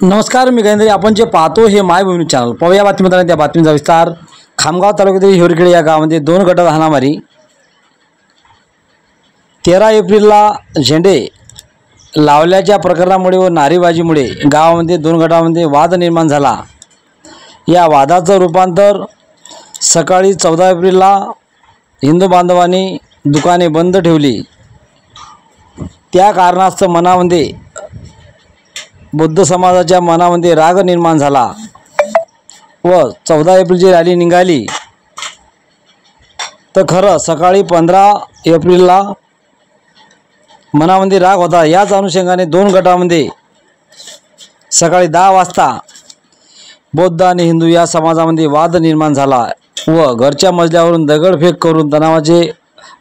नमस्कार, मी गजेंद्र. आपण जे पाहतो हे मायभूमी चॅनल. पाहूया बातमीदारांनी त्या बातमीचा विस्तार. खामगाव तालुक्यातील हिवरखेड या गावामध्ये 2 गटात हाणामारी. 13 एप्रिलला झेंडे लावल्याच्या प्रकरणामुळे व नारेबाजीमुळे गावामध्ये 2 गटांमध्ये वाद निर्माण झाला. या वादाचं रूपांतर सकाळी 14 एप्रिलला हिंदू बांधवांनी दुकाने बंद ठेवली. त्या कारणास्तव मनामध्ये बौद्ध समाजाच्या मनामध्ये राग निर्माण झाला व 14 एप्रिलची रॅली निघाली. तर खरं सकाळी 15 एप्रिलला मनामध्ये राग होता. याच अनुषंगाने 2 गटामध्ये सकाळी 10 वाजता बौद्ध आणि हिंदू या समाजामध्ये वाद निर्माण झाला व घरच्या मजल्यावरून दगडफेक करून तणावाचे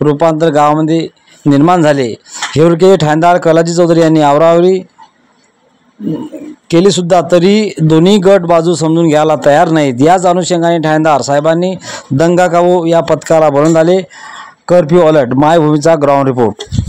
रूपांतर गावामध्ये निर्माण झाले. हिवरखेड ठाणेदार कलाजी चौधरी यांनी आवराआवरी केली सुद्धा तरी दोन्ही गट बाजू समजून घ्यायला तयार नाहीत. याच अनुषंगाने ठाणेदार साहेबांनी दंगा काबू या पथकाला बनवून आले. Curfew alert. मायभूमीचा ग्राउंड रिपोर्ट.